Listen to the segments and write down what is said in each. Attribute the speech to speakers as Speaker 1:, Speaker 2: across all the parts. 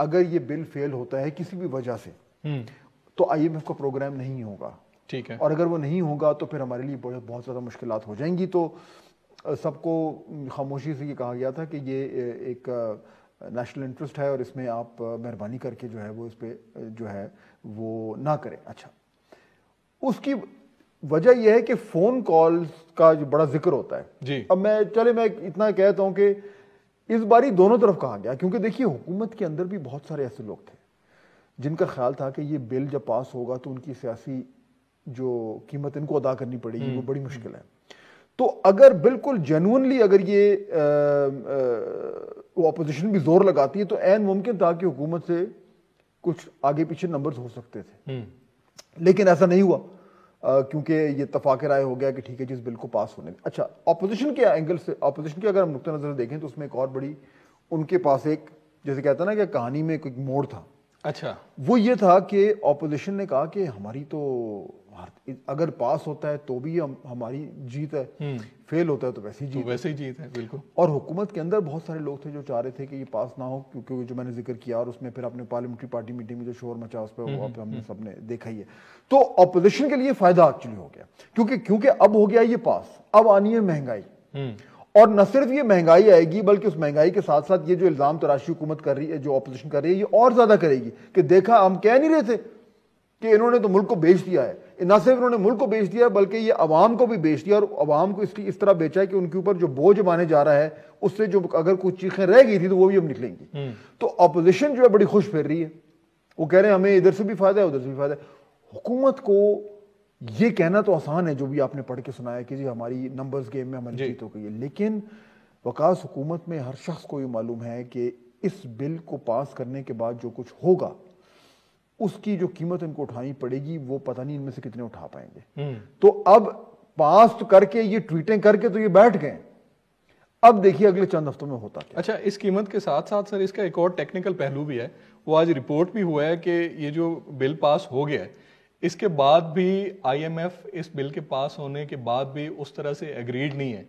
Speaker 1: اگر یہ بل فیل ہوتا ہے کسی بھی وجہ سے تو IMF کا پروگرام نہیں ہوگا.
Speaker 2: ٹھیک ہے.
Speaker 1: اور اگر وہ نہیں ہوگا تو پھر ہمارے لیے بہت زیادہ مشکلات ہو جائیں گی. تو سب کو خاموشی سے یہ کہا گیا تھا کہ یہ ایک نیشنل انٹرسٹ ہے اور اس میں آپ مہربانی کر کے جو ہے وہ اس پہ جو ہے وہ نہ کریں. اچھا, اس کی وجہ یہ ہے کہ فون کالز کا جو بڑا ذکر ہوتا ہے
Speaker 2: جی.
Speaker 1: اب میں اتنا کہتا ہوں کہ اس باری دونوں طرف کہا گیا, کیونکہ دیکھیے حکومت کے اندر بھی بہت سارے ایسے لوگ تھے جن کا خیال تھا کہ یہ بل جب پاس ہوگا تو ان کی سیاسی جو قیمت ان کو ادا کرنی پڑے گی وہ بڑی مشکل ہے. تو اگر بالکل جینوئنلی اگر یہ اپوزیشن بھی زور لگاتی ہے تو عین ممکن تھا کہ حکومت سے کچھ آگے پیچھے نمبرز ہو سکتے تھے, لیکن ایسا نہیں ہوا کیونکہ یہ اتفاق رائے ہو گیا کہ ٹھیک ہے جس بل کو پاس ہونے. اچھا, اپوزیشن کے اینگل سے, اپوزیشن کے اگر ہم نقطہ نظر دیکھیں تو اس میں ایک اور بڑی ان کے پاس ایک جیسے کہتا ہے نا کہ کہانی میں ایک موڑ تھا.
Speaker 2: اچھا,
Speaker 1: وہ یہ تھا کہ اپوزیشن نے کہا کہ ہماری تو اگر پاس ہوتا ہے تو بھی ہماری جیت ہے, فیل ہوتا ہے تو ویسے ہی
Speaker 2: جیت ہے. بالکل.
Speaker 1: اور حکومت کے اندر بہت سارے لوگ تھے جو چاہ رہے تھے کہ یہ پاس نہ ہو, کیونکہ جو میں نے ذکر کیا اور اس میں پھر اپنے پارلیمنٹری پارٹی میٹنگ میں جو شور مچا اس پہ وہ ہم نے سب نے دیکھا ہی ہے. تو اپوزیشن کے لیے فائدہ ایکچولی ہو گیا کیونکہ اب ہو گیا یہ پاس, اب آنی ہے مہنگائی. اور نہ صرف یہ مہنگائی آئے گی بلکہ اس مہنگائی کے ساتھ ساتھ یہ جو الزام تراشی حکومت کر رہی ہے, جو اپوزیشن کر رہی ہے, یہ اور زیادہ کرے گی کہ دیکھا ہم کہہ نہیں رہے تھے کہ انہوں نے تو ملک کو بیچ دیا ہے. نہ صرف انہوں نے ملک کو بیچ دیا بلکہ یہ عوام کو بھی بیچ دیا, اور عوام کو اس طرح بیچا ہے کہ ان کے اوپر جو بوجھ بانے جا رہا ہے اس سے جو اگر کچھ چیخیں رہ گئی تھی تو وہ بھی اب نکلیں گی. تو اپوزیشن جو ہے بڑی خوش پھیر رہی ہے, وہ کہہ رہے ہیں ہمیں ادھر سے بھی فائدہ ہے ادھر سے بھی فائدہ ہے. حکومت کو یہ کہنا تو آسان ہے جو بھی آپ نے پڑھ کے سنایا کہ جی ہماری نمبرز گیم میں ہماری جیت ہو گئی ہے, لیکن وکاس حکومت میں ہر شخص کو یہ معلوم ہے کہ اس بل کو پاس کرنے کے بعد جو کچھ ہوگا اس کی جو قیمت ان کو اٹھانی پڑے گی وہ پتہ نہیں ان میں سے کتنے اٹھا پائیں گے. تو اب پاس کر کے یہ ٹویٹیں کر کے تو یہ بیٹھ گئے, اب دیکھیے اگلے چند ہفتوں میں ہوتا کیا.
Speaker 2: اچھا, اس قیمت کے ساتھ ساتھ سر اس کا ایک اور ٹیکنیکل پہلو بھی ہے, وہ آج رپورٹ بھی ہوا ہے کہ یہ جو بل پاس ہو گیا ہے اس کے بعد بھی IMF اس بل کے پاس ہونے کے بعد بھی اس طرح سے ایگریڈ نہیں ہے.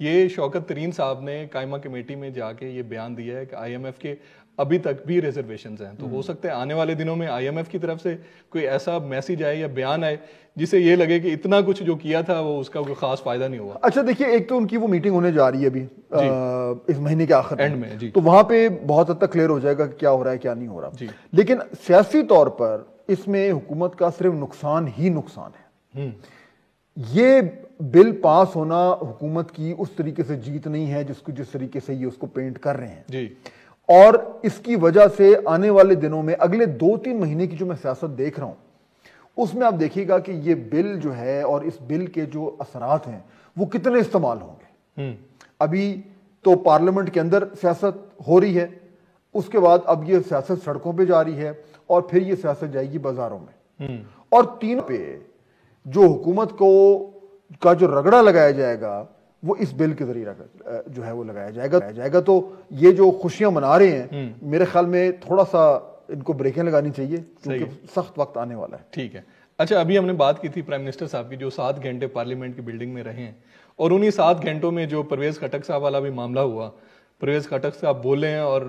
Speaker 2: یہ شوکت ترین صاحب نے قائمہ کمیٹی میں جا کے یہ بیان دیا ہے کہ IMF کے ابھی تک بھی ریزرویشنز ہیں, تو ہو سکتا ہے آنے والے دنوں میں IMF کی طرف سے کوئی ایسا میسیج آئے یا بیان آئے جسے یہ لگے کہ اتنا کچھ جو کیا تھا وہ اس کا کوئی خاص فائدہ نہیں ہوا.
Speaker 1: اچھا دیکھیے, ایک تو ان کی وہ میٹنگ ہونے جا رہی ہے ابھی اس مہینے کے آخر
Speaker 2: اینڈ میں,
Speaker 1: تو وہاں پہ بہت حد تک کلیئر ہو جائے گا کہ کیا ہو رہا ہے کیا نہیں ہو رہا. لیکن سیاسی طور پر اس میں حکومت کا صرف نقصان ہی نقصان ہے. یہ بل پاس ہونا حکومت کی اس طریقے سے جیت نہیں ہے جس طریقے سے یہ اس کو پینٹ کر رہے ہیں. اور اس کی وجہ سے آنے والے دنوں میں اگلے 2-3 مہینے کی جو میں سیاست دیکھ رہا ہوں اس میں آپ دیکھیے گا کہ یہ بل جو ہے اور اس بل کے جو اثرات ہیں وہ کتنے استعمال ہوں گے. ابھی تو پارلیمنٹ کے اندر سیاست ہو رہی ہے, اس کے بعد اب یہ سیاست سڑکوں پہ جا رہی ہے, اور پھر یہ سیاست جائے گی بازاروں میں, اور تینوں پہ جو حکومت کا جو رگڑا لگایا جائے گا وہ اس بل کے ذریعے جو ہے وہ لگایا جائے گا. تو یہ جو خوشیاں منا رہے ہیں میرے خیال میں تھوڑا سا ان کو بریکیں لگانی چاہیے کیونکہ سخت وقت آنے والا ہے.
Speaker 2: ٹھیک ہے. اچھا, ابھی ہم نے بات کی تھی پرائم منسٹر صاحب کی جو 7 گھنٹے پارلیمنٹ کی بلڈنگ میں رہے ہیں, اور انہی 7 گھنٹوں میں جو پرویز خٹک صاحب والا بھی معاملہ ہوا, پرویز خٹک صاحب بولے ہیں اور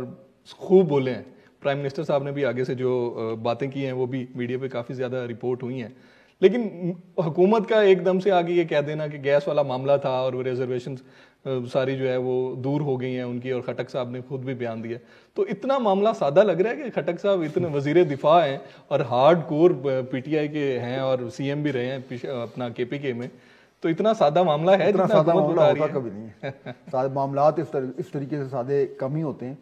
Speaker 2: خوب بولے ہیں. پرائم منسٹر صاحب نے بھی آگے سے جو باتیں کی ہیں وہ بھی میڈیا پہ کافی زیادہ رپورٹ ہوئی ہیں, لیکن حکومت کا ایک دم سے آگے یہ کہہ دینا کہ گیس والا معاملہ تھا اور وہ ریزرویشن ساری جو ہے وہ دور ہو گئی ہیں ان کی, اور خٹک صاحب نے خود بھی بیان دیا. تو اتنا معاملہ سادہ لگ رہا ہے کہ خٹک صاحب اتنے وزیر دفاع ہیں اور ہارڈ کور PTI کے ہیں اور CM بھی رہے ہیں اپنا KPK میں, تو اتنا سادہ معاملہ ہے.
Speaker 1: اتنا سادہ معاملہ ہوتا کبھی نہیں ہے. معاملات اس طریقے سے سادے کم ہی ہوتے ہیں,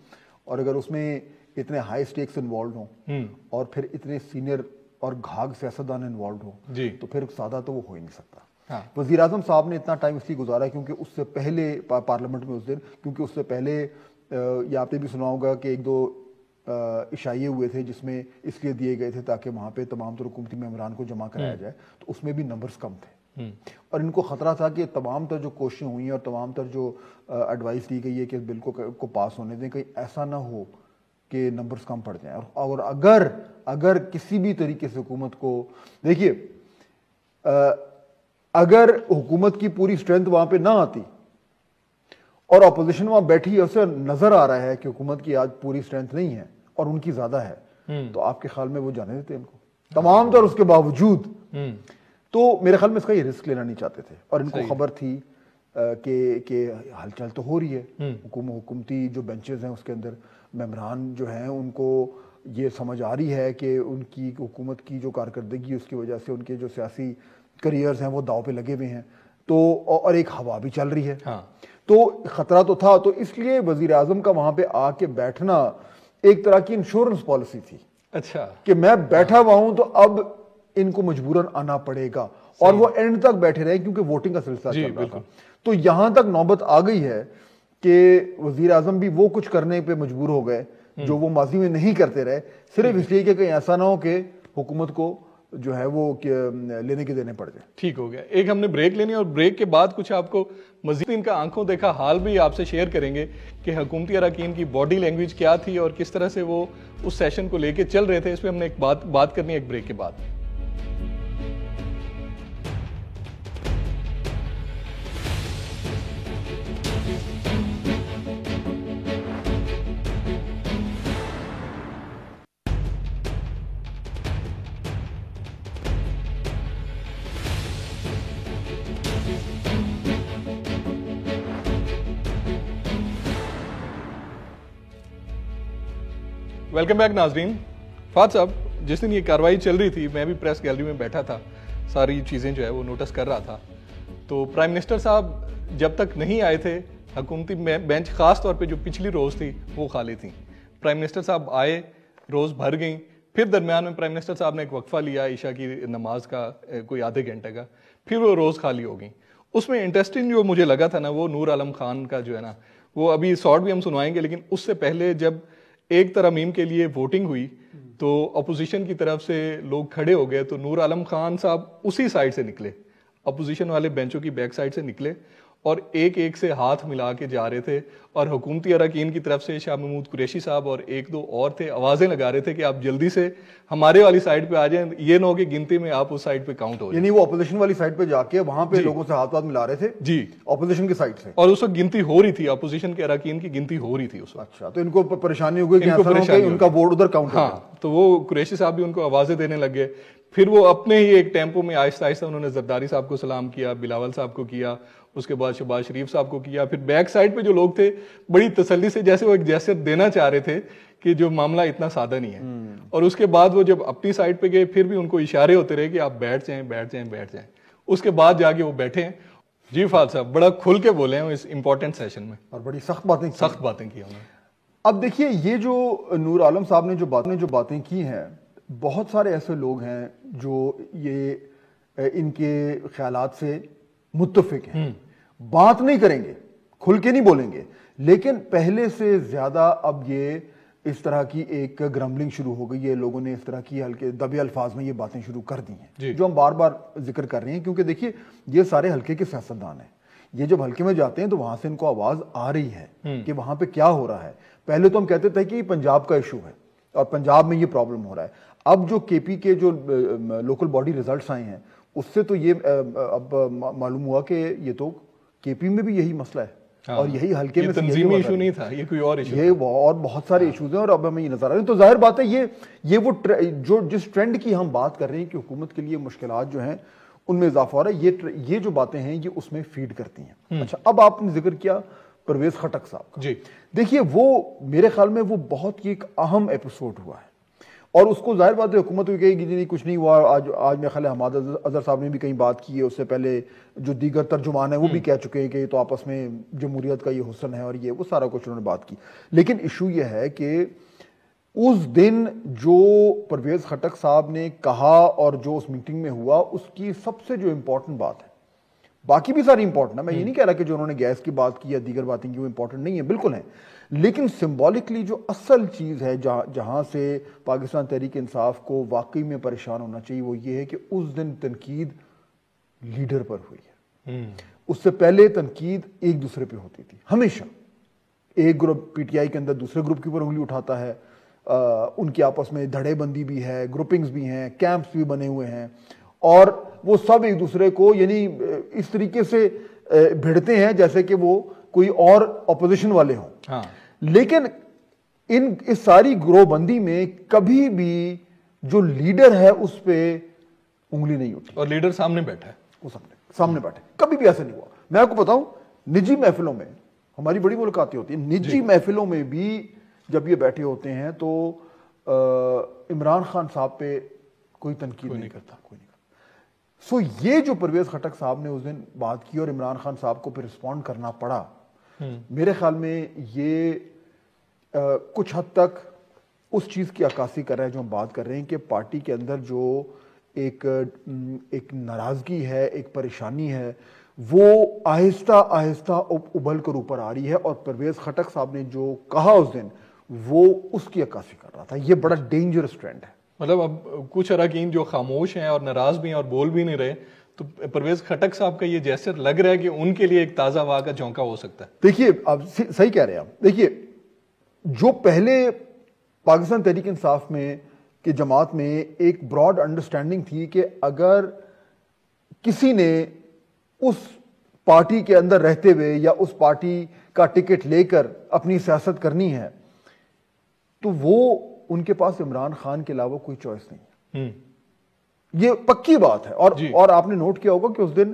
Speaker 1: اور اگر اس میں اتنے ہائی سٹیکس انوالوڈ ہوں اور پھر اتنے سینئر اور گھاگ سیاستدان انوالوڈ ہوں تو پھر سادہ تو وہ ہو ہی نہیں سکتا. وزیر اعظم صاحب نے اتنا ٹائم اس لیے گزارا کیونکہ اس سے پہلے پارلیمنٹ میں اس دن, کیونکہ اس سے پہلے یہ آپ نے بھی سنا ہوگا کہ 1-2 عشائیے ہوئے تھے جس میں اس لیے دیے گئے تھے تاکہ وہاں پہ تمام تر حکومتی ممبران کو جمع کرایا جائے, تو اس میں بھی نمبرز کم تھے, اور ان کو خطرہ تھا کہ تمام تر جو کوششیں ہوئی ہیں اور تمام تر جو ایڈوائس دی گئی ہے کہ اس بل کو پاس ہونے دیں, کہیں ایسا نہ ہو کہ نمبرز کم پڑ جائیں. اور اگر کسی بھی طریقے سے حکومت کو دیکھیے, اگر حکومت کی پوری اسٹرینتھ وہاں پہ نہ آتی اور اپوزیشن وہاں بیٹھی ہے, اسے نظر آ رہا ہے کہ حکومت کی آج پوری اسٹرینتھ نہیں ہے, اور ان کی زیادہ ہے تو آپ کے خیال میں وہ جانے دیتے ان کو تمام طور اس کے باوجود؟ تو میرے خیال میں اس کا یہ رسک لینا نہیں چاہتے تھے اور ان کو خبر تھی کہ ہلچل تو ہو رہی ہے، حکومتی جو بینچز ہیں اس کے اندر ممبران جو ہیں ان کو یہ سمجھ آ رہی ہے کہ ان کی حکومت کی جو کارکردگی اس کی وجہ سے ان کے جو سیاسی کریئرز ہیں وہ داؤ پہ لگے ہوئے ہیں، تو اور ایک ہوا بھی چل رہی ہے، تو خطرہ تو تھا. تو اس لیے وزیر اعظم کا وہاں پہ آ کے بیٹھنا ایک طرح کی انشورنس پالیسی تھی.
Speaker 2: اچھا
Speaker 1: کہ میں بیٹھا ہوا ہوں تو اب ان کو مجبوراً آنا پڑے گا، اور وہ اینڈ تک بیٹھے رہے کیونکہ ووٹنگ کا سلسلہ چل رہا تھا. تو یہاں تک نوبت آ گئی ہے کہ وزیر اعظم بھی وہ کچھ کرنے پہ مجبور ہو گئے جو وہ ماضی میں نہیں کرتے رہے، صرف اس لیے کہ کہیں ایسا نہ ہو کہ حکومت کو جو ہے وہ لینے کے دینے پڑ جائے.
Speaker 2: ٹھیک ہو گیا. ایک ہم نے بریک لینی اور بریک کے بعد کچھ آپ کو مزید ان کا آنکھوں دیکھا حال بھی آپ سے شیئر کریں گے کہ حکومتی اراکین کی باڈی لینگویج کیا تھی اور کس طرح سے وہ اس سیشن کو لے کے چل رہے تھے. اس پہ ہم نے ایک بات کرنی ہے ایک بریک کے بعد. ویلکم بیک ناظرین. فہد صاحب، جس دن یہ کاروائی چل رہی تھی میں بھی پریس گیلری میں بیٹھا تھا، ساری چیزیں جو ہے وہ نوٹس کر رہا تھا. تو پرائم منسٹر صاحب جب تک نہیں آئے تھے حکومتی بینچ خاص طور پہ جو پچھلی روز تھی وہ خالی تھیں. پرائم منسٹر صاحب آئے، روز بھر گئیں، پھر درمیان میں پرائم منسٹر صاحب نے ایک وقفہ لیا عشاء کی نماز کا کوئی آدھے گھنٹے کا، پھر وہ روز خالی ہو گئیں. اس میں انٹرسٹنگ جو مجھے لگا تھا نا وہ نور عالم خان کا جو ہے نا، وہ ابھی شارٹ بھی ہم سنوائیں گے، لیکن اس سے پہلے جب ایک ترمیم کے لیے ووٹنگ ہوئی تو اپوزیشن کی طرف سے لوگ کھڑے ہو گئے، تو نور عالم خان صاحب اسی سائڈ سے نکلے، اپوزیشن والے بینچوں کی بیک سائڈ سے نکلے اور ایک ایک سے ہاتھ ملا کے جا رہے تھے. اور حکومتی اراکین کی طرف سے شاہ محمود قریشی صاحب اور ایک دو اور تھے، آوازیں لگا رہے تھے کہ آپ جلدی سے ہمارے والی سائڈ پہ آ جائیں، یہ نہ ہو کہ گنتی میں آپ اس سائڈ پہ کاؤنٹ ہو جائیں.
Speaker 1: یعنی وہ اپوزیشن والی سائڈ پہ جا کے وہاں پہ لوگوں سے ہاتھ ملا رہے تھے
Speaker 2: جی
Speaker 1: اپوزیشن کی سائڈ سے،
Speaker 2: اور اس وقت گنتی ہو رہی تھی، اپوزیشن کے اراکین کی گنتی ہو رہی تھی اس وقت.
Speaker 1: اچھا، تو ان کو پریشانی ہو گئی کہ ایسا نہ ہو کہ ان کا ووٹ ادھر کاؤنٹ ہو جائے.
Speaker 2: ہاں، تو وہ قریشی صاحب بھی ان کو آوازیں دینے لگ گئے. پھر وہ اپنے ہی ایک ٹیمپو میں آہستہ آہستہ انہوں نے زرداری صاحب کو سلام کیا، بلاول صاحب کو کیا، اس کے بعد شہباز شریف صاحب کو کیا. پھر بیک سائڈ پہ جو لوگ تھے بڑی تسلی سے جیسے وہ ایک جیسے دینا چاہ رہے تھے کہ جو معاملہ اتنا سادہ نہیں ہے. اور اس کے بعد وہ جب اپنی سائڈ پہ گئے پھر بھی ان کو اشارے ہوتے رہے کہ آپ بیٹھ جائیں بیٹھ جائیں بیٹھ جائیں. اس کے بعد جا کے وہ بیٹھے ہیں. جی فہد صاحب بڑا کھل کے بولے ہیں اس امپورٹنٹ سیشن میں
Speaker 1: اور بڑی سخت باتیں
Speaker 2: کی انہوں نے.
Speaker 1: اب دیکھیے یہ جو نور عالم صاحب نے جو باتیں کی ہیں، بہت سارے ایسے لوگ ہیں جو یہ ان کے خیالات سے متفق ہیں، بات نہیں کریں گے، کھل کے نہیں بولیں گے، لیکن پہلے سے زیادہ اب یہ اس طرح کی ایک گرمبلنگ شروع ہو گئی ہے. لوگوں نے اس طرح کی ہلکے دبے الفاظ میں یہ باتیں شروع کر دی ہیں جو ہم بار بار ذکر کر رہے ہیں، کیونکہ دیکھیے یہ سارے ہلکے کے سیاستدان ہیں. یہ جب ہلکے میں جاتے ہیں تو وہاں سے ان کو آواز آ رہی ہے کہ وہاں پہ کیا ہو رہا ہے. پہلے تو ہم کہتے تھے کہ یہ پنجاب کا ایشو ہے اور پنجاب میں یہ پرابلم ہو رہا ہے. اب جو کے پی کے جو لوکل باڈی ریزلٹس آئے ہیں اس سے تو یہ اب معلوم ہوا کہ یہ تو کے پی میں بھی یہی مسئلہ ہے اور یہی ہلکے میں
Speaker 2: تنظیمی ایشو نہیں تھا، یہ کوئی اور ایشو،
Speaker 1: یہ اور بہت سارے ایشوز ہیں اور اب ہمیں یہ نظر آ رہے ہیں. تو ظاہر بات ہے یہ وہ جو جس ٹرینڈ کی ہم بات کر رہے ہیں کہ حکومت کے لیے مشکلات جو ہیں ان میں اضافہ ہو رہا ہے، یہ جو باتیں ہیں یہ اس میں فیڈ کرتی ہیں. اچھا، اب آپ نے ذکر کیا پرویز خٹک صاحب کا. جی دیکھیے وہ میرے خیال میں وہ بہت ہی ایک اہم ایپیسوڈ ہوا ہے اور اس کو ظاہر بات ہے حکومت بھی کہے گی جی نہیں کچھ نہیں ہوا. آج میرے خیال ہے حماد اظہر صاحب نے بھی کہیں بات کی ہے، اس سے پہلے جو دیگر ترجمان ہیں وہ بھی کہہ چکے ہیں کہ تو آپس میں جمہوریت کا یہ حسن ہے اور یہ وہ سارا کچھ انہوں نے بات کی. لیکن ایشو یہ ہے کہ اس دن جو پرویز خٹک صاحب نے کہا اور جو اس میٹنگ میں ہوا اس کی سب سے جو امپورٹنٹ بات ہے، باقی بھی ساری امپورٹنٹ ہے، میں یہ نہیں کہہ رہا کہ جو انہوں نے گیس کی بات کی یا دیگر باتیں کی وہ امپورٹنٹ نہیں ہیں، بالکل ہیں، لیکن سمبولکلی جو اصل چیز ہے جہاں سے پاکستان تحریک انصاف کو واقعی میں پریشان ہونا چاہیے وہ یہ ہے کہ اس دن تنقید لیڈر پر ہوئی ہے. اس سے پہلے تنقید ایک دوسرے پہ ہوتی تھی ہمیشہ. ایک گروپ پی ٹی آئی کے اندر دوسرے گروپ کے اوپر انگلی اٹھاتا ہے، ان کی آپس میں دھڑے بندی بھی ہے، گروپنگز بھی ہیں، کیمپس بھی بنے ہوئے ہیں اور وہ سب ایک دوسرے کو یعنی اس طریقے سے بھیڑتے ہیں جیسے کہ وہ کوئی اور اپوزیشن والے ہوں. لیکن اس ساری گروہ بندی میں کبھی بھی جو لیڈر ہے اس پہ انگلی نہیں اٹھی,
Speaker 2: اور لیڈر سامنے بیٹھا ہے,
Speaker 1: وہ سامنے بیٹھے, کبھی بھی ایسا نہیں ہوا. میں آپ کو بتاؤں, نجی محفلوں میں ہماری بڑی ملاقاتیں ہوتی ہیں, نجی محفلوں میں بھی جب یہ بیٹھے ہوتے ہیں تو عمران خان صاحب پہ کوئی تنقید نہیں کرتا, کوئی نہیں کرتا. سو یہ جو پرویز خٹک صاحب نے اس دن بات کی اور عمران خان صاحب کو پھر رسپونڈ کرنا پڑا, میرے خیال میں یہ کچھ حد تک اس چیز کی عکاسی کر رہا ہے جو ہم بات کر رہے ہیں کہ پارٹی کے اندر جو ایک ناراضگی ہے, ایک پریشانی ہے, وہ آہستہ آہستہ ابھل کر اوپر آ رہی ہے. اور پرویز خٹک صاحب نے جو کہا اس دن وہ اس کی عکاسی کر رہا تھا. یہ بڑا ڈینجرس ٹرینڈ ہے.
Speaker 2: مطلب اب کچھ اراکین جو خاموش ہیں اور ناراض بھی ہیں اور بول بھی نہیں رہے, تو پرویز خٹک صاحب کا یہ جیسر لگ رہا ہے کہ ان کے لیے ایک تازہ ہوا کا جھونکا ہو سکتا ہے.
Speaker 1: دیکھیے آپ صحیح کہہ رہے ہیں آپ. دیکھیے جو پہلے پاکستان تحریک انصاف میں کہ جماعت میں ایک براڈ انڈرسٹینڈنگ تھی کہ اگر کسی نے اس پارٹی کے اندر رہتے ہوئے یا اس پارٹی کا ٹکٹ لے کر اپنی سیاست کرنی ہے تو وہ ان کے پاس عمران خان کے علاوہ کوئی چوائس نہیں ہے. یہ پکی بات ہے. اور آپ نے نوٹ کیا ہوگا کہ اس دن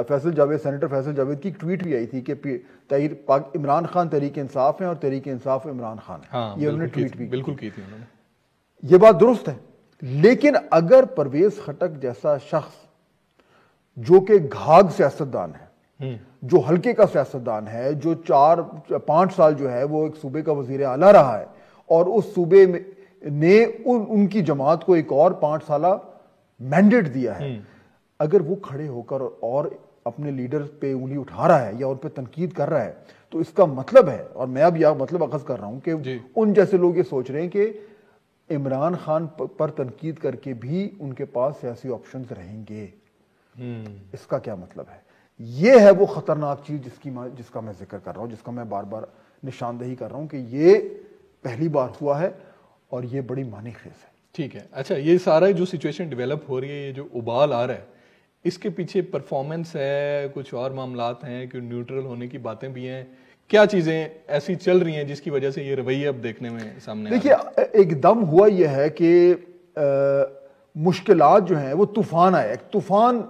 Speaker 1: فیصل جاوید, سینیٹر فیصل جاوید کی ایک ٹویٹ بھی آئی تھی کہ عمران خان تحریک انصاف ہے اور تحریک انصاف عمران خان ہے. یہ انہوں نے ٹویٹ بھی
Speaker 2: بالکل کی تھی انہوں نے.
Speaker 1: یہ بات درست ہے. لیکن اگر پرویز خٹک جیسا شخص جو کہ گھاگ سیاستدان ہے, جو حلقے کا سیاستدان ہے, جو 4-5 سال جو ہے وہ ایک صوبے کا وزیر اعلیٰ رہا ہے اور اس صوبے نے ان کی جماعت کو ایک اور 5 سالہ مینڈیٹ دیا ہے, اگر وہ کھڑے ہو کر اور اپنے لیڈر پہ انگلی اٹھا رہا ہے یا ان پہ تنقید کر رہا ہے تو اس کا مطلب ہے, اور میں اب یہ مطلب اخذ کر رہا ہوں کہ ان جیسے لوگ یہ سوچ رہے ہیں کہ عمران خان پر تنقید کر کے بھی ان کے پاس سیاسی آپشنز رہیں گے. اس کا کیا مطلب ہے؟ یہ ہے وہ خطرناک چیز جس کا میں ذکر کر رہا ہوں, جس کا میں بار بار نشاندہی کر رہا ہوں کہ یہ پہلی بار ہوا ہے اور یہ بڑی معنی خیز ہے.
Speaker 2: ٹھیک ہے. اچھا, یہ سارا جو سچویشن ڈیولپ ہو رہی ہے, یہ جو ابال آ رہا ہے, اس کے پیچھے پرفارمنس ہے, کچھ اور معاملات ہیں کہ نیوٹرل ہونے کی باتیں بھی ہیں, کیا چیزیں ایسی چل رہی ہیں جس کی وجہ سے یہ رویہ اب دیکھنے میں سامنے
Speaker 1: دیکھیے ایک دم ہوا یہ ہے کہ مشکلات جو ہیں وہ طوفان آیا, ایک طوفان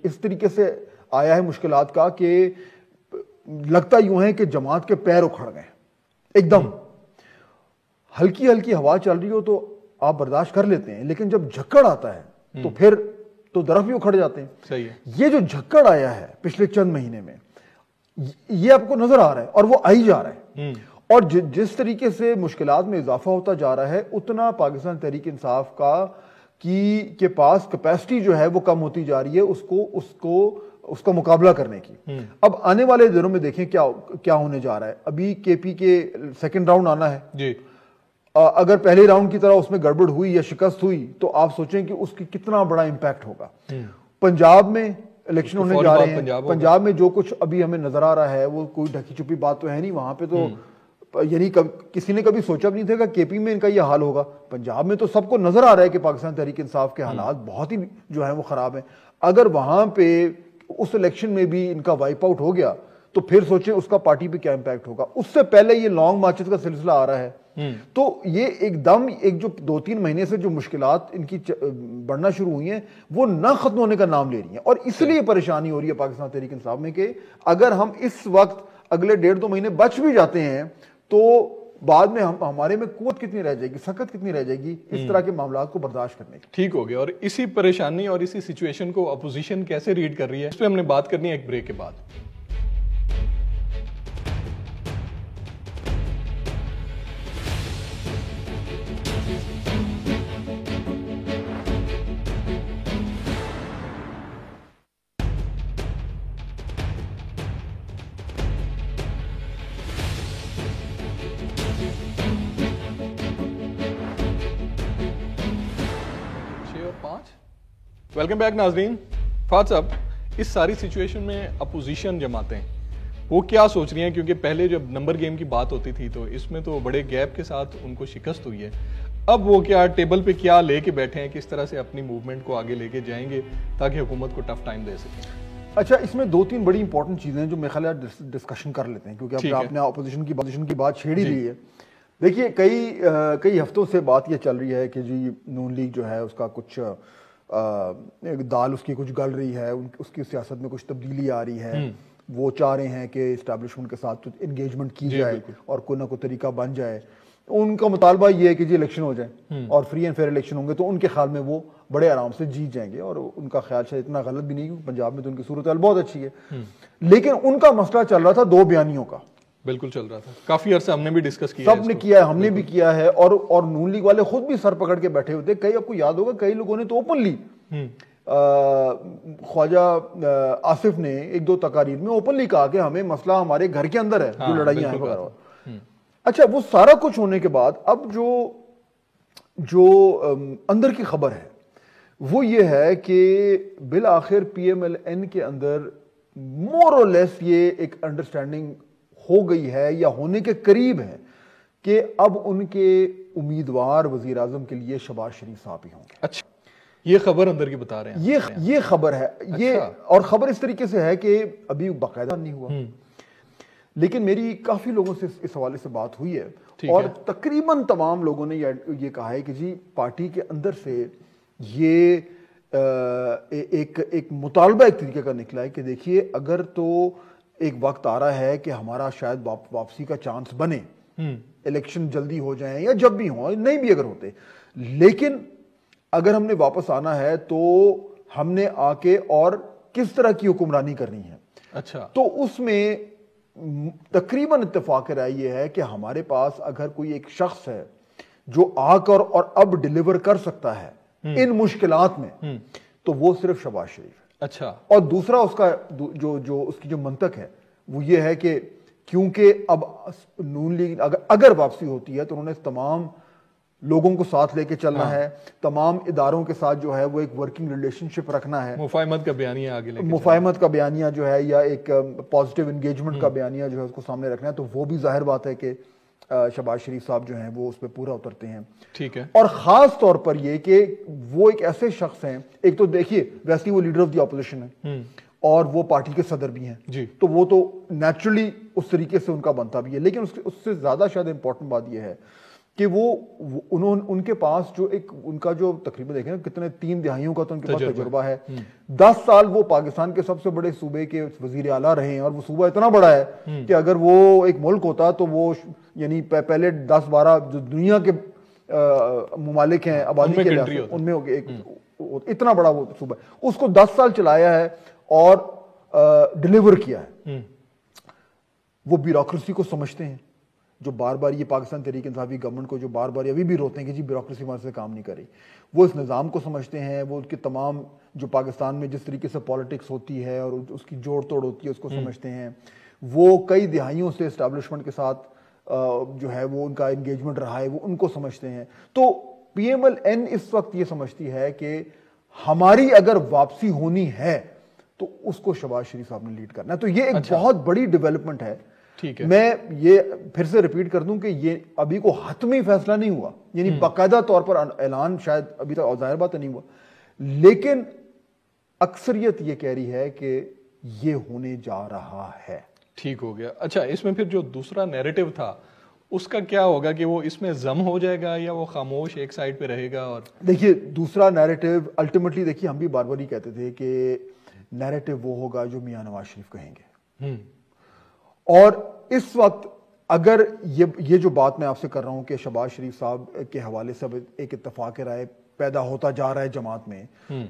Speaker 1: اس طریقے سے آیا ہے مشکلات کا کہ لگتا یوں ہے کہ جماعت کے پیر اکھڑ گئے ایک دم. ہلکی ہلکی ہوا چل رہی ہو تو آپ برداشت کر لیتے ہیں, لیکن جب جھکڑ آتا ہے تو پھر تو درخت بھی اکھڑ جاتے ہیں.
Speaker 2: صحیح ہے.
Speaker 1: یہ جو جھکڑ آیا ہے پچھلے چند مہینے میں یہ آپ کو نظر آ رہا ہے اور وہ آئی جا رہا ہے, اور جس طریقے سے مشکلات میں اضافہ ہوتا جا رہا ہے اتنا پاکستان تحریک انصاف کے پاس کیپیسٹی جو ہے وہ کم ہوتی جا رہی ہے اس کا مقابلہ کرنے کی. اب آنے والے دنوں میں دیکھیں کیا ہونے جا رہا ہے. ابھی کے پی کے سیکنڈ راؤنڈ آنا ہے
Speaker 2: جی.
Speaker 1: اگر پہلے راؤنڈ کی طرح اس میں گڑبڑ ہوئی یا شکست ہوئی تو آپ سوچیں کہ اس کی کتنا بڑا امپیکٹ ہوگا. پنجاب میں الیکشن ہونے جا رہے ہیں, پنجاب میں جو کچھ ابھی ہمیں نظر آ رہا ہے وہ کوئی ڈھکی چھپی بات تو ہے نہیں. وہاں پہ تو یعنی کسی نے کبھی سوچا بھی نہیں تھا کہ کے پی میں ان کا یہ حال ہوگا. پنجاب میں تو سب کو نظر آ رہا ہے کہ پاکستان تحریک انصاف کے حالات بہت ہی جو ہیں وہ خراب ہیں. اگر وہاں پہ اس الیکشن میں بھی ان کا وائپ آؤٹ ہو گیا تو پھر سوچیں اس کا پارٹی پہ کیا امپیکٹ ہوگا. اس سے پہلے یہ لانگ مارچز کا سلسلہ آ رہا ہے, تو یہ ایک دم ایک جو 2-3 مہینے سے جو مشکلات ان کی بڑھنا شروع ہوئی ہیں وہ نہ ختم ہونے کا نام لے رہی ہیں. اور اس لیے پریشانی ہو رہی ہے پاکستان تحریک انصاف میں کہ اگر ہم اس وقت اگلے 1.5-2 مہینے بچ بھی جاتے ہیں تو بعد میں ہمارے میں قوت کتنی رہ جائے گی, سخت کتنی رہ جائے گی اس طرح کے معاملات کو برداشت کرنے کی.
Speaker 2: ٹھیک ہو گیا. اور اسی پریشانی اور اسی سچویشن کو اپوزیشن کیسے ریڈ کر رہی ہے اس پہ ہم نے بات کرنی ہے ایک بریک کے بعد. ویلکم بیک ناظرین. فہد صاحب, اس ساری سچویشن میں اپوزیشن جماعتیں وہ کیا سوچ رہی ہیں, کیونکہ پہلے جب نمبر گیم کی بات ہوتی تھی تو اس میں تو بڑے گیپ کے ساتھ ان کو شکست ہوئی ہے, اب وہ کیا ٹیبل پہ کیا لے کے بیٹھے ہیں, کس طرح سے اپنی موومنٹ کو آگے لے کے جائیں گے تاکہ حکومت کو ٹف ٹائم دے سکیں؟
Speaker 1: اچھا, اس میں 2-3 بڑی امپورٹنٹ چیزیں ہیں جو میرے خیال ہے ڈسکشن کر لیتے ہیں, کیونکہ آپ نے اپوزیشن کی بات چھیڑ ہی لی ہے. دیکھیے کئی ہفتوں سے بات یہ چل رہی ہے کہ جی نون لیگ جو ہے اس کا کچھ دال اس کی کچھ گل رہی ہے, اس کی سیاست میں کچھ تبدیلی آ رہی ہے, وہ چاہ رہے ہیں کہ اسٹیبلشمنٹ کے ساتھ انگیجمنٹ کی جائے اور کوئی نہ کوئی طریقہ بن جائے. ان کا مطالبہ یہ ہے کہ جی الیکشن ہو جائے اور فری اینڈ فیئر الیکشن ہوں گے تو ان کے خیال میں وہ بڑے آرام سے جیت جائیں گے, اور ان کا خیال شاید اتنا غلط بھی نہیں کیونکہ پنجاب میں تو ان کی صورتحال بہت اچھی ہے. لیکن ان کا مسئلہ چل رہا تھا 2 بیانیوں کا.
Speaker 2: بالکل چل رہا تھا, کافی عرصے ہم نے بھی ڈسکس کیا,
Speaker 1: سب نے کیا ہے, ہم نے بھی کیا ہے, اور نون لیگ والے خود بھی سر پکڑ کے بیٹھے ہوتے. کئی آپ کو یاد ہوگا کئی لوگوں نے تو اوپنلی, خواجہ آصف نے 1-2 تقاریر میں اوپنلی کہا کہ ہمیں مسئلہ ہمارے گھر کے اندر ہے, جو لڑائیاں ہیں وغیرہ. اچھا, وہ سارا کچھ ہونے کے بعد اب جو اندر کی خبر ہے وہ یہ ہے کہ بالآخر پی ایم ایل این کے اندر مور اور لیس یہ ایک انڈرسٹینڈنگ ہو گئی ہے یا ہونے کے قریب ہے کہ اب ان کے امیدوار وزیر اعظم کے لیے شہباز شریف صاحب ہی ہوں گے.
Speaker 2: اچھا, یہ خبر اندر کی بتا رہے ہیں,
Speaker 1: یہ خبر ہے. یہ اور خبر اس طریقے سے ہے کہ ابھی باقاعدہ نہیں ہوا, لیکن میری کافی لوگوں سے اس حوالے سے بات ہوئی ہے اور تقریباً تمام لوگوں نے یہ کہا ہے کہ جی پارٹی کے اندر سے یہ ایک مطالبہ ایک طریقے کا نکلا ہے کہ دیکھیے اگر تو ایک وقت آ رہا ہے کہ ہمارا شاید واپسی کا چانس بنے, الیکشن جلدی ہو جائیں یا جب بھی ہوں, نہیں بھی اگر ہوتے, لیکن اگر ہم نے واپس آنا ہے تو ہم نے آ کے اور کس طرح کی حکمرانی کرنی ہے.
Speaker 2: اچھا,
Speaker 1: تو اس میں تقریباً اتفاق رائے یہ ہے کہ ہمارے پاس اگر کوئی ایک شخص ہے جو آ کر اور اب ڈیلیور کر سکتا ہے ان مشکلات میں تو وہ صرف شہباز شریف ہے.
Speaker 2: اچھا,
Speaker 1: اور دوسرا اس کا جو اس کی جو منطق ہے وہ یہ ہے کہ کیونکہ اب نون لیگ اگر واپسی ہوتی ہے تو انہوں نے تمام لوگوں کو ساتھ لے کے چلنا ہے, تمام اداروں کے ساتھ جو ہے وہ ایک ورکنگ ریلیشن شپ رکھنا ہے,
Speaker 2: مفاہمت کا بیانیہ آگے لے کے
Speaker 1: مفاہمت کا بیانیہ جو ہے یا ایک پازیٹیو انگیجمنٹ کا بیانیہ جو ہے اس کو سامنے رکھنا ہے. تو وہ بھی ظاہر بات ہے کہ شہباز شریف صاحب جو ہیں وہ اس پہ پورا اترتے ہیں.
Speaker 2: ٹھیک ہے,
Speaker 1: اور خاص طور پر یہ کہ وہ ایک ایسے شخص ہیں, ایک تو دیکھیے ویسے وہ لیڈر آف دی اپوزیشن ہے اور وہ پارٹی کے صدر بھی ہیں
Speaker 2: جی,
Speaker 1: تو وہ تو نیچرلی اس طریقے سے ان کا بنتا بھی ہے. لیکن اس سے زیادہ شاید امپورٹنٹ بات یہ ہے کہ ان کے پاس جو ایک ان کا جو تقریباً دیکھیں کتنے 3 دہائیوں کا تو ان کے پاس تجربہ ہے. 10 سال وہ پاکستان کے سب سے بڑے صوبے کے وزیر اعلیٰ رہے ہیں, اور وہ صوبہ اتنا بڑا ہے کہ اگر وہ ایک ملک ہوتا تو وہ یعنی پہلے 10-12 جو دنیا کے ممالک ہیں آبادی کے لحاظ سے ان میں ایک اتنا بڑا وہ صوبہ ہے, اس کو 10 سال چلایا ہے اور ڈیلیور کیا ہے. وہ بیوروکریسی کو سمجھتے ہیں, جو بار بار یہ پاکستان تحریک انصافی گورنمنٹ کو جو بار بار ابھی بھی روتے ہیں کہ جی بیوروکریسی ہمارے سے کام نہیں کر رہی, وہ اس نظام کو سمجھتے ہیں, وہ اس کے تمام جو پاکستان میں جس طریقے سے پالیٹکس ہوتی ہے اور اس کی جوڑ توڑ ہوتی ہے اس کو سمجھتے ہیں. وہ کئی دہائیوں سے اسٹیبلشمنٹ کے ساتھ جو ہے وہ ان کا انگیجمنٹ رہا ہے, وہ ان کو سمجھتے ہیں. تو پی ایم ایل این اس وقت یہ سمجھتی ہے کہ ہماری اگر واپسی ہونی ہے تو اس کو شہباز شریف صاحب نے لیڈ کرنا ہے. تو یہ ایک بہت بڑی ڈیولپمنٹ ہے. میں یہ پھر سے ریپیٹ کر دوں کہ یہ ابھی کو حتمی فیصلہ نہیں ہوا, یعنی باقاعدہ طور پر اعلان شاید ابھی تک ظاہر بات نہیں ہوا, لیکن اکثریت یہ کہہ رہی ہے کہ یہ ہونے جا رہا ہے.
Speaker 2: ٹھیک ہو گیا. اچھا, اس میں پھر جو دوسرا نیریٹو تھا اس کا کیا ہوگا کہ وہ اس میں ضم ہو جائے گا یا وہ خاموش ایک سائڈ پہ رہے گا؟ اور
Speaker 1: دیکھیے دوسرا نیریٹو الٹیمیٹلی دیکھیے ہم بھی بار بار ہی کہتے تھے کہ نیریٹو وہ ہوگا جو میاں نواز شریف کہیں گے. اور اس وقت اگر یہ جو بات میں آپ سے کر رہا ہوں کہ شہباز شریف صاحب کے حوالے سے ایک اتفاق رائے پیدا ہوتا جا رہا ہے جماعت میں,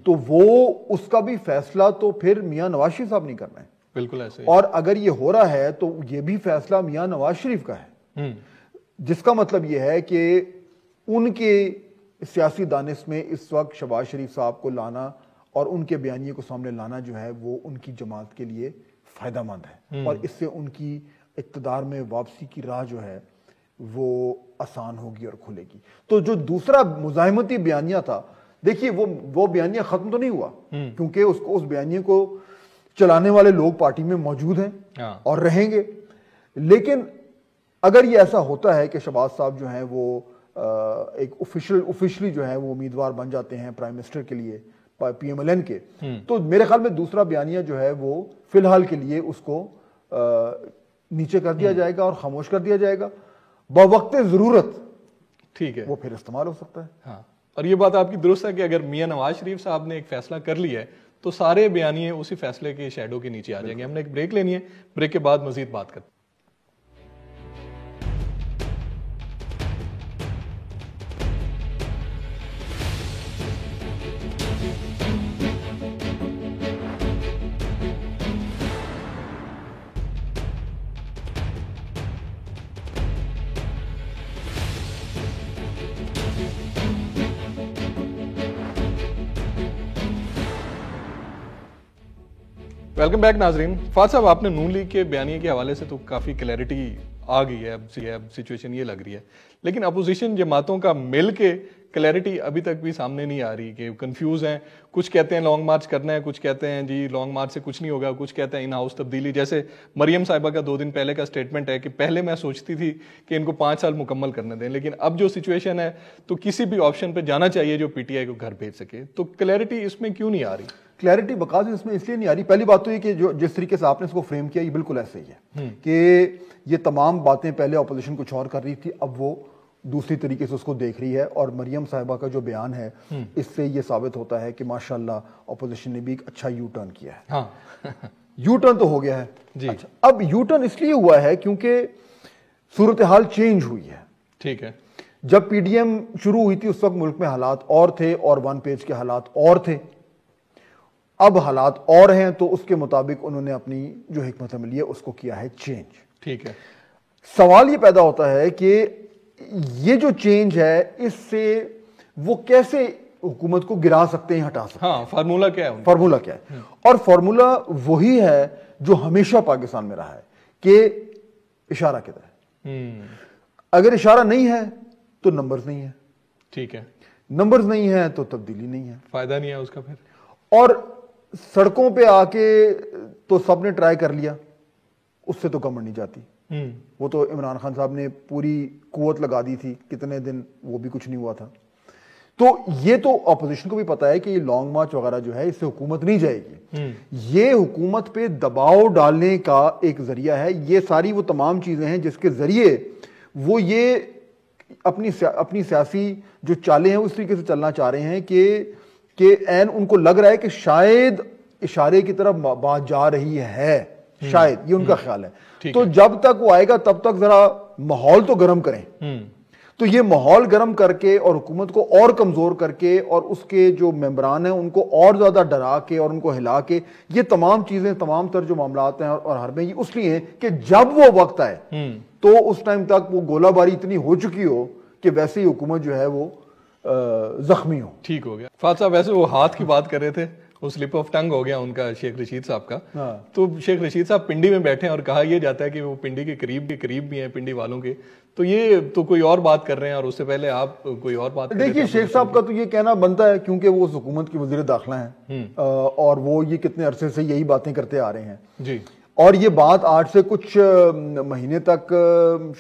Speaker 1: تو وہ اس کا بھی فیصلہ تو پھر میاں نواز شریف صاحب نہیں کرنا ہے.
Speaker 2: بالکل ایسے.
Speaker 1: اور اگر یہ ہو رہا ہے تو یہ بھی فیصلہ میاں نواز شریف کا ہے, جس کا مطلب یہ ہے کہ ان کے سیاسی دانش میں اس وقت شہباز شریف صاحب کو لانا اور ان کے بیانیے کو سامنے لانا جو ہے وہ ان کی جماعت کے لیے فائدہ مند ہے, اور اس سے ان کی اقتدار میں واپسی کی راہ جو ہے وہ آسان ہوگی اور کھلے گی. تو جو دوسرا مزاحمتی بیانیہ تھا, دیکھیے وہ بیانیہ ختم تو نہیں ہوا, کیونکہ اس بیانیے کو چلانے والے لوگ پارٹی میں موجود ہیں اور رہیں گے. لیکن اگر یہ ایسا ہوتا ہے کہ شہباز صاحب جو ہیں وہ ایک اوفیشلی جو ہے وہ امیدوار بن جاتے ہیں پرائم منسٹر کے لیے پی ایم ایل این کے, تو میرے خیال میں دوسرا بیانیہ جو ہے وہ فی الحال کے لیے اس کو نیچے کر دیا جائے گا اور خاموش کر دیا جائے گا. بوقت ضرورت
Speaker 2: ٹھیک ہے
Speaker 1: وہ پھر استعمال ہو سکتا ہے.
Speaker 2: ہاں اور یہ بات آپ کی درست ہے کہ اگر میاں نواز شریف صاحب نے ایک فیصلہ کر لیا ہے تو سارے بیانیے اسی فیصلے کے شیڈو کے نیچے آ جائیں گے. ہم نے ایک بریک لینی ہے, بریک کے بعد مزید بات کرتے ہیں. ویلکم بیک ناظرین. فہد صاحب, آپ نے نون لیگ کے بیانیے کے حوالے سے تو کافی کلیئرٹی آ گئی ہے, اب سچویشن یہ لگ رہی ہے, لیکن اپوزیشن جماعتوں کا مل کے کلیئرٹی ابھی تک بھی سامنے نہیں آ رہی کہ کنفیوز ہیں. کچھ کہتے ہیں لانگ مارچ کرنا ہے, کچھ کہتے ہیں جی لانگ مارچ سے کچھ نہیں ہوگا, کچھ کہتے ہیں ان ہاؤس تبدیلی. جیسے مریم صاحبہ کا 2 دن پہلے کا سٹیٹمنٹ ہے کہ پہلے میں سوچتی تھی کہ ان کو 5 سال مکمل کرنے دیں, لیکن اب جو سچویشن ہے تو کسی بھی آپشن پہ جانا چاہیے جو پی ٹی آئی کو گھر بھیج سکے. تو کلیئرٹی اس میں کیوں نہیں آ رہی؟
Speaker 1: کلیئرٹی وقاص اس میں اس لیے نہیں آ رہی. پہلی بات تو یہ کہ جو جس طریقے سے آپ نے اس کو فریم کیا یہ بالکل ایسے ہی ہے کہ یہ تمام باتیں پہلے اپوزیشن کچھ اور کر رہی تھی, اب وہ دوسری طریقے سے اس کو دیکھ رہی ہے. اور مریم صاحبہ کا جو بیان ہے اس سے یہ ثابت ہوتا ہے کہ ماشاءاللہ اپوزیشن نے بھی ایک اچھا یو ٹرن کیا ہے.
Speaker 2: ہاں
Speaker 1: یو ٹرن تو ہو گیا ہے
Speaker 2: جی.
Speaker 1: اچھا, اب یو ٹرن اس لیے ہوا ہے کیونکہ صورتحال چینج ہوئی ہے.
Speaker 2: ٹھیک ہے.
Speaker 1: جب پی ڈی ایم شروع ہوئی تھی اس وقت ملک میں حالات اور تھے اور 1 پیج کے حالات اور تھے. اب حالات اور ہیں تو اس کے مطابق انہوں نے اپنی جو حکمت عملی ہے اس کو کیا ہے چینج.
Speaker 2: ٹھیک ہے.
Speaker 1: سوال یہ پیدا ہوتا ہے کہ یہ جو چینج ہے اس سے وہ کیسے حکومت کو گرا سکتے ہیں, ہٹا سکتے ہیں.
Speaker 2: ہاں فارمولا کیا ہے؟
Speaker 1: فارمولا کیا ہے؟ اور فارمولا وہی ہے جو ہمیشہ پاکستان میں رہا ہے کہ اشارہ کدھر ہے. اگر اشارہ نہیں ہے تو نمبرز نہیں ہے.
Speaker 2: ٹھیک ہے.
Speaker 1: نمبرز نہیں ہے تو تبدیلی نہیں ہے,
Speaker 2: فائدہ نہیں ہے اس کا. پھر
Speaker 1: اور سڑکوں پہ آ کے تو سب نے ٹرائی کر لیا, اس سے تو گورنمنٹ نہیں جاتی. وہ تو عمران خان صاحب نے پوری قوت لگا دی تھی کتنے دن, وہ بھی کچھ نہیں ہوا تھا. تو یہ تو اپوزیشن کو بھی پتا ہے کہ یہ لانگ مارچ وغیرہ جو ہے اس سے حکومت نہیں جائے گی. یہ حکومت پہ دباؤ ڈالنے کا ایک ذریعہ ہے. یہ ساری وہ تمام چیزیں ہیں جس کے ذریعے وہ یہ اپنی سیاسی جو چالیں ہیں اس طریقے سے چلنا چاہ رہے ہیں کہ این ان کو لگ رہا ہے کہ شاید اشارے کی طرف بات جا رہی ہے, شاید یہ ان کا خیال ہے. تو جب تک وہ آئے گا تب تک ذرا ماحول تو گرم کریں. تو یہ ماحول گرم کر کے اور حکومت کو اور کمزور کر کے اور اس کے جو ممبران ہیں ان کو اور زیادہ ڈرا کے اور ان کو ہلا کے, یہ تمام چیزیں تمام تر جو معاملات ہیں اور حربیں یہ اس لیے ہیں کہ جب وہ وقت آئے تو اس ٹائم تک وہ گولہ باری اتنی ہو چکی ہو کہ ویسے ہی حکومت جو ہے وہ زخمی ہو.
Speaker 2: ٹھیک ہو گیا. فہد صاحب ویسے وہ ہاتھ کی بات کر رہے تھے, وہ سلپ آف ٹنگ ہو گیا ان کا شیخ رشید صاحب کا. تو شیخ رشید صاحب پنڈی میں بیٹھے ہیں اور کہا یہ جاتا ہے کہ وہ پنڈی کے قریب بھی ہیں پنڈی والوں کے. تو یہ تو کوئی اور بات کر رہے ہیں اور اس سے پہلے آپ کوئی اور بات.
Speaker 1: دیکھیے شیخ صاحب کا تو یہ کہنا بنتا ہے کیونکہ وہ اس حکومت کی وزیر داخلہ ہیں اور وہ یہ کتنے عرصے سے یہی باتیں کرتے آ رہے ہیں
Speaker 2: جی.
Speaker 1: اور یہ بات آج سے کچھ مہینے تک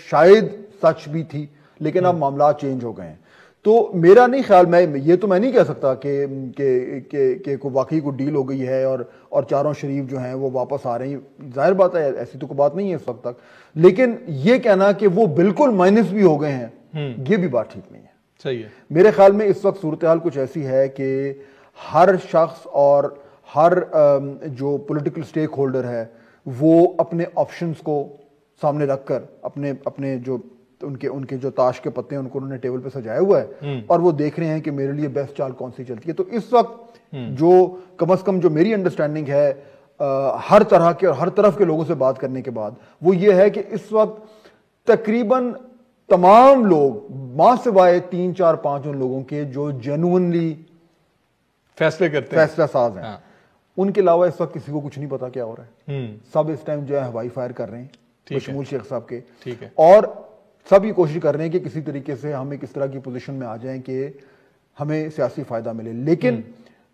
Speaker 1: شاید سچ بھی تھی لیکن اب معاملات چینج ہو گئے ہیں. تو میرا نہیں خیال, میں نہیں کہہ سکتا کہ واقعی کوئی ڈیل ہو گئی ہے اور چاروں شریف جو ہیں وہ واپس آ رہے ہیں. ظاہر بات ہے ایسی تو کوئی بات نہیں ہے اس وقت تک, لیکن یہ کہنا کہ وہ بالکل مائنس بھی ہو گئے ہیں یہ بھی بات ٹھیک نہیں ہے.
Speaker 2: صحیح ہے.
Speaker 1: میرے خیال میں اس وقت صورتحال کچھ ایسی ہے کہ ہر شخص اور ہر جو پولیٹیکل سٹیک ہولڈر ہے وہ اپنے آپشنز کو سامنے رکھ کر اپنے جو ان کے جو تاش کے پتے ہیں ان کو انہوں نے ٹیبل پہ سجایا ہوا ہے اور وہ دیکھ رہے ہیں کہ میرے لیے بیسٹ چال کون سی چلتی ہے. تو اس وقت جو کم از کم جو میری انڈرسٹینڈنگ ہے ہر طرح کے اور ہر طرف کے لوگوں سے بات کرنے کے بعد وہ یہ ہے کہ اس وقت تقریباً تمام لوگ ماں سوائے 3 4 5 ان لوگوں کے جو جینوئنلی
Speaker 2: فیصلے کرتے ہیں,
Speaker 1: فیصلہ ساز ہیں, ان کے علاوہ اس وقت کسی کو کچھ نہیں پتا کیا ہو رہا ہے. سب اس ٹائم جو ہے ہوائی فائر کر رہے ہیں بشمول شیخ صاحب کے, اور سب یہ کوشش کر رہے ہیں کہ کسی طریقے سے ہم ایک اس طرح کی پوزیشن میں آ جائیں کہ ہمیں سیاسی فائدہ ملے. لیکن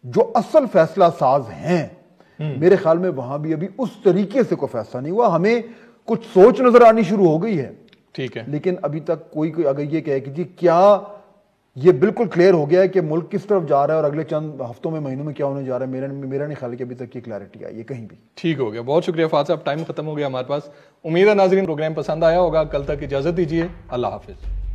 Speaker 1: جو اصل فیصلہ ساز ہیں میرے خیال میں وہاں بھی ابھی اس طریقے سے کوئی فیصلہ نہیں ہوا. ہمیں کچھ سوچ نظر آنی شروع ہو گئی ہے,
Speaker 2: ٹھیک ہے,
Speaker 1: لیکن ابھی تک کوئی اگر یہ کہے کہ جی کیا یہ بالکل کلیئر ہو گیا ہے کہ ملک کس طرف جا رہا ہے اور اگلے چند ہفتوں میں مہینوں میں کیا ہونے جا رہا ہے. میرا نہیں خیال کہ ابھی تک یہ کلیئرٹی آئی ہے کہیں بھی.
Speaker 2: ٹھیک ہو گیا, بہت شکریہ فہد صاحب, ٹائم ختم ہو گیا ہمارے پاس. امید ہے ناظرین پروگرام پسند آیا ہوگا. کل تک اجازت دیجیے, اللہ حافظ.